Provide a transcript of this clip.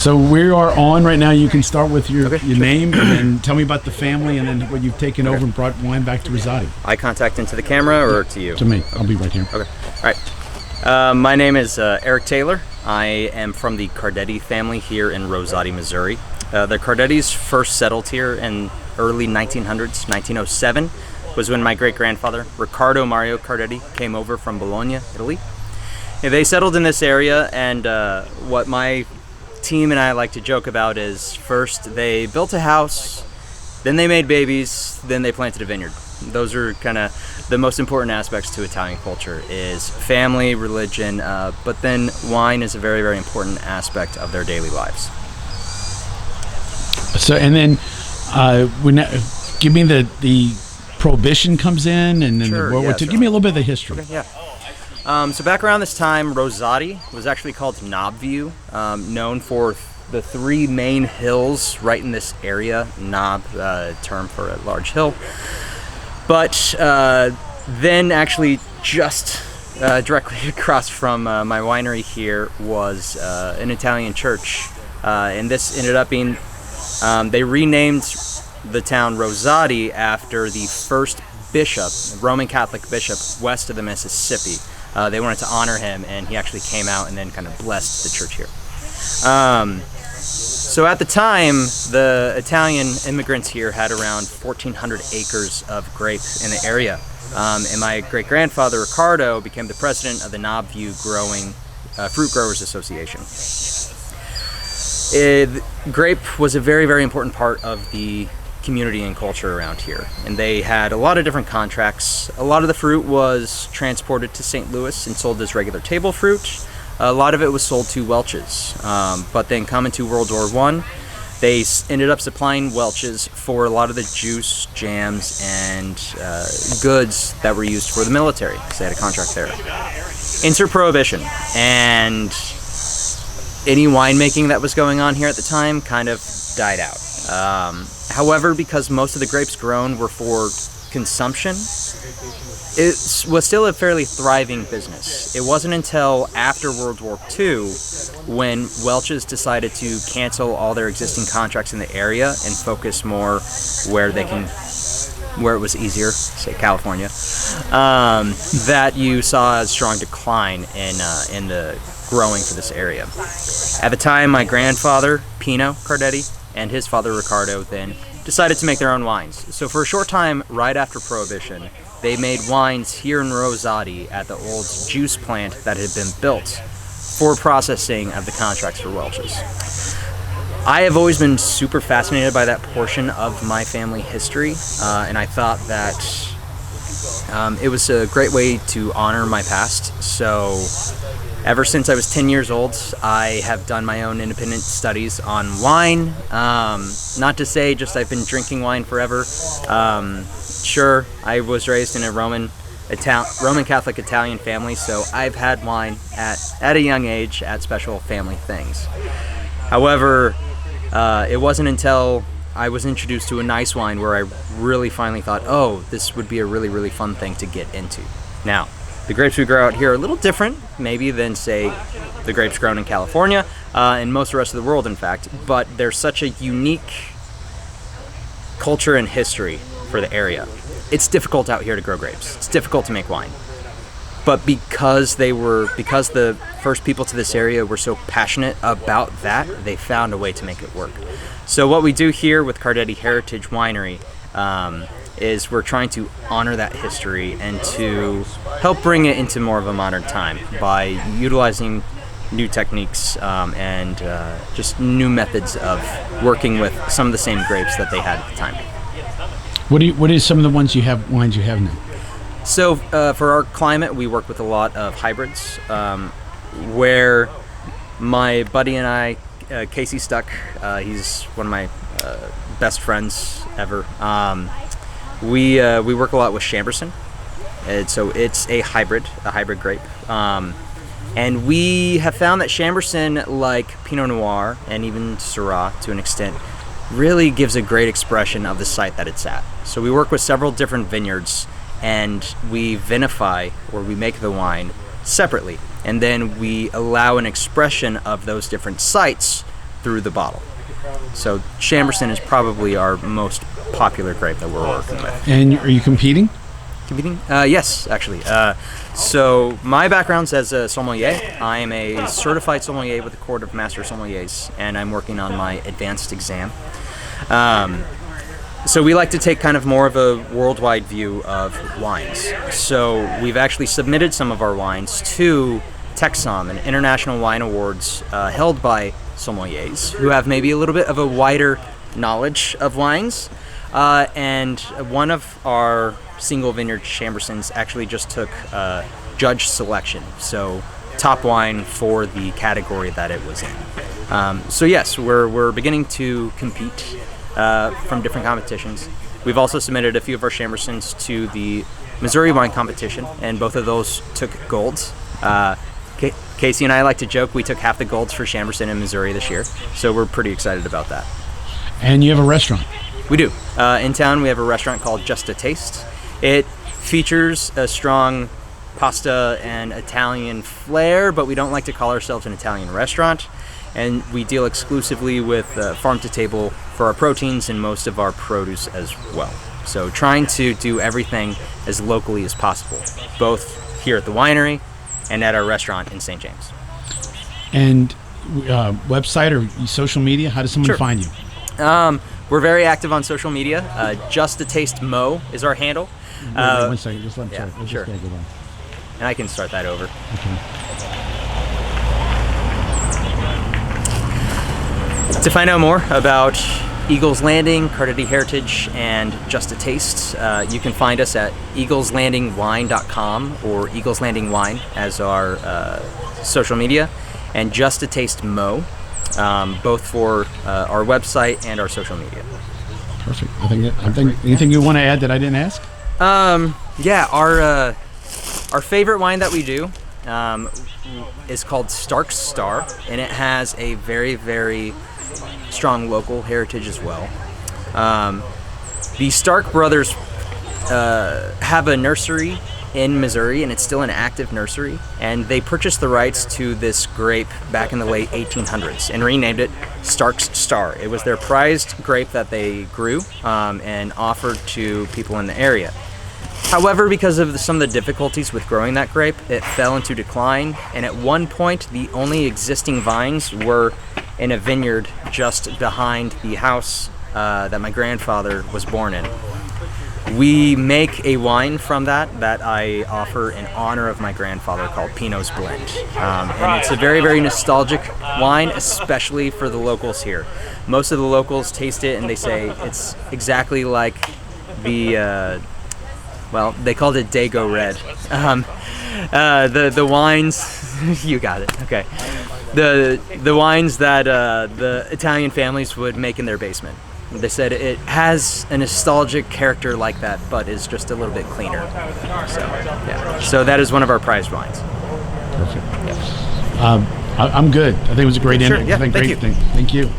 So we are on right now. You can start with your Okay, your sure. name and then tell me about the family and then what you've taken over and brought wine back to Rosati. Eye contact into the camera or to you? To me. I'll be right here. Okay. All right. My name is Eric Taylor. I am from the Cardetti family here in Rosati, Missouri. The Cardettis first settled here in early 1900s, 1907 was when my great-grandfather, Riccardo Mario Cardetti, came over from Bologna, Italy. And they settled in this area, and what my team and I like to joke about is first they built a house, then they made babies, then they planted a vineyard. Those are kind of the most important aspects to Italian culture is family, religion, but then wine is a very, very important aspect of their daily lives. So and then give me the Prohibition comes in and then Sure, the World War yeah, II. sure. Give me a little bit of the history. Okay, yeah. So back around this time, Rosati was actually called Knobview, known for the three main hills right in this area. Knob, term for a large hill. But then actually just directly across from my winery here was an Italian church. And this ended up being, they renamed the town Rosati after the first bishop, Roman Catholic bishop, west of the Mississippi. They wanted to honor him, and he actually came out and then kind of blessed the church here. So at the time, the Italian immigrants here had around 1,400 acres of grape in the area. And my great-grandfather, Riccardo, became the president of the Knobview Fruit Growers Association. Grape was a very, very important part of the community and culture around here, and they had a lot of different contracts. A lot of the fruit was transported to St. Louis and sold as regular table fruit. A lot of it was sold to Welch's, but then coming to World War I, they ended up supplying Welch's for a lot of the juice, jams, and goods that were used for the military, because they had a contract there. Enter Prohibition, and any winemaking that was going on here at the time kind of died out. However, because most of the grapes grown were for consumption, it was still a fairly thriving business. It wasn't until after World War II when Welch's decided to cancel all their existing contracts in the area and focus more where it was easier, say California, that you saw a strong decline in the growing for this area. At the time, my grandfather, Pino Cardetti, and his father, Riccardo, then decided to make their own wines. So for a short time, right after Prohibition, they made wines here in Rosati at the old juice plant that had been built for processing of the contracts for Welch's. I have always been super fascinated by that portion of my family history, and I thought that it was a great way to honor my past. So ever since I was 10 years old, I have done my own independent studies on wine. Not to say just I've been drinking wine forever. Sure, I was raised in a Roman Catholic Italian family, so I've had wine at a young age at special family things. However, it wasn't until I was introduced to a nice wine where I really finally thought, oh, this would be a really, really fun thing to get into. Now, the grapes we grow out here are a little different, maybe, than, say, the grapes grown in California and most of the rest of the world, in fact, but they're such a unique culture and history for the area. It's difficult out here to grow grapes. It's difficult to make wine. But because the first people to this area were so passionate about that, they found a way to make it work. So what we do here with Cardetti Heritage Winery is we're trying to honor that history and to help bring it into more of a modern time by utilizing new techniques and just new methods of working with some of the same grapes that they had at the time. What is some of the wines you have now? So for our climate, we work with a lot of hybrids, where my buddy and I, Casey Stuck, he's one of my best friends ever. We work a lot with Chambourcin, and so it's a hybrid grape. And we have found that Chambourcin, like Pinot Noir and even Syrah to an extent, really gives a great expression of the site that it's at. So we work with several different vineyards, and we vinify, or we make the wine separately, and then we allow an expression of those different sites through the bottle. So Chamberson is probably our most popular grape that we're working with. And are you competing? Competing? Yes, actually. So my background's as a sommelier. I am a certified sommelier with the Court of Master Sommeliers, and I'm working on my advanced exam. So we like to take kind of more of a worldwide view of wines. So we've actually submitted some of our wines to TechSom, an international wine awards held by sommeliers who have maybe a little bit of a wider knowledge of wines. And one of our single vineyard Chambersons actually just took judge selection, so top wine for the category that it was in. So yes, we're beginning to compete from different competitions. We've also submitted a few of our Chambersons to the Missouri wine competition, and both of those took golds. Casey and I like to joke we took half the golds for Chamberson in Missouri this year, so we're pretty excited about that. And you have a restaurant. We do. In town, we have a restaurant called Just a Taste. It features a strong pasta and Italian flair, but we don't like to call ourselves an Italian restaurant. And we deal exclusively with farm to table for our proteins and most of our produce as well. So trying to do everything as locally as possible, both here at the winery and at our restaurant in St. James. And website or social media, how does someone find you? We're very active on social media. Just a Taste Mo is our handle. Wait, 1 second, just let me check. Sure. And I can start that over. Okay. To find out more about Eagles Landing, Carditti Heritage, and Just a Taste, you can find us at eagleslandingwine.com or Eagles Landing Wine as our social media, and Just a Taste Mo, both for our website and our social media. Perfect. I think anything you want to add that I didn't ask? Yeah, our favorite wine that we do is called Stark's Star, and it has a very, very strong local heritage as well. The Stark brothers have a nursery in Missouri, and it's still an active nursery, and they purchased the rights to this grape back in the late 1800s and renamed it Stark's Star. It was their prized grape that they grew and offered to people in the area. However, because of some of the difficulties with growing that grape, it fell into decline, and at one point the only existing vines were in a vineyard just behind the house that my grandfather was born in. We make a wine from that I offer in honor of my grandfather called Pinot's Blend. And it's a very, very nostalgic wine, especially for the locals here. Most of the locals taste it and they say it's exactly like the, well, they called it Dago Red. The wines, you got it, okay. The wines that the Italian families would make in their basement. They said it has a nostalgic character like that, but is just a little bit cleaner. So, yeah. So that is one of our prized wines. Perfect. Yeah. I'm good. I think it was a great Sure. ending. Yeah, Thank you. Thank you.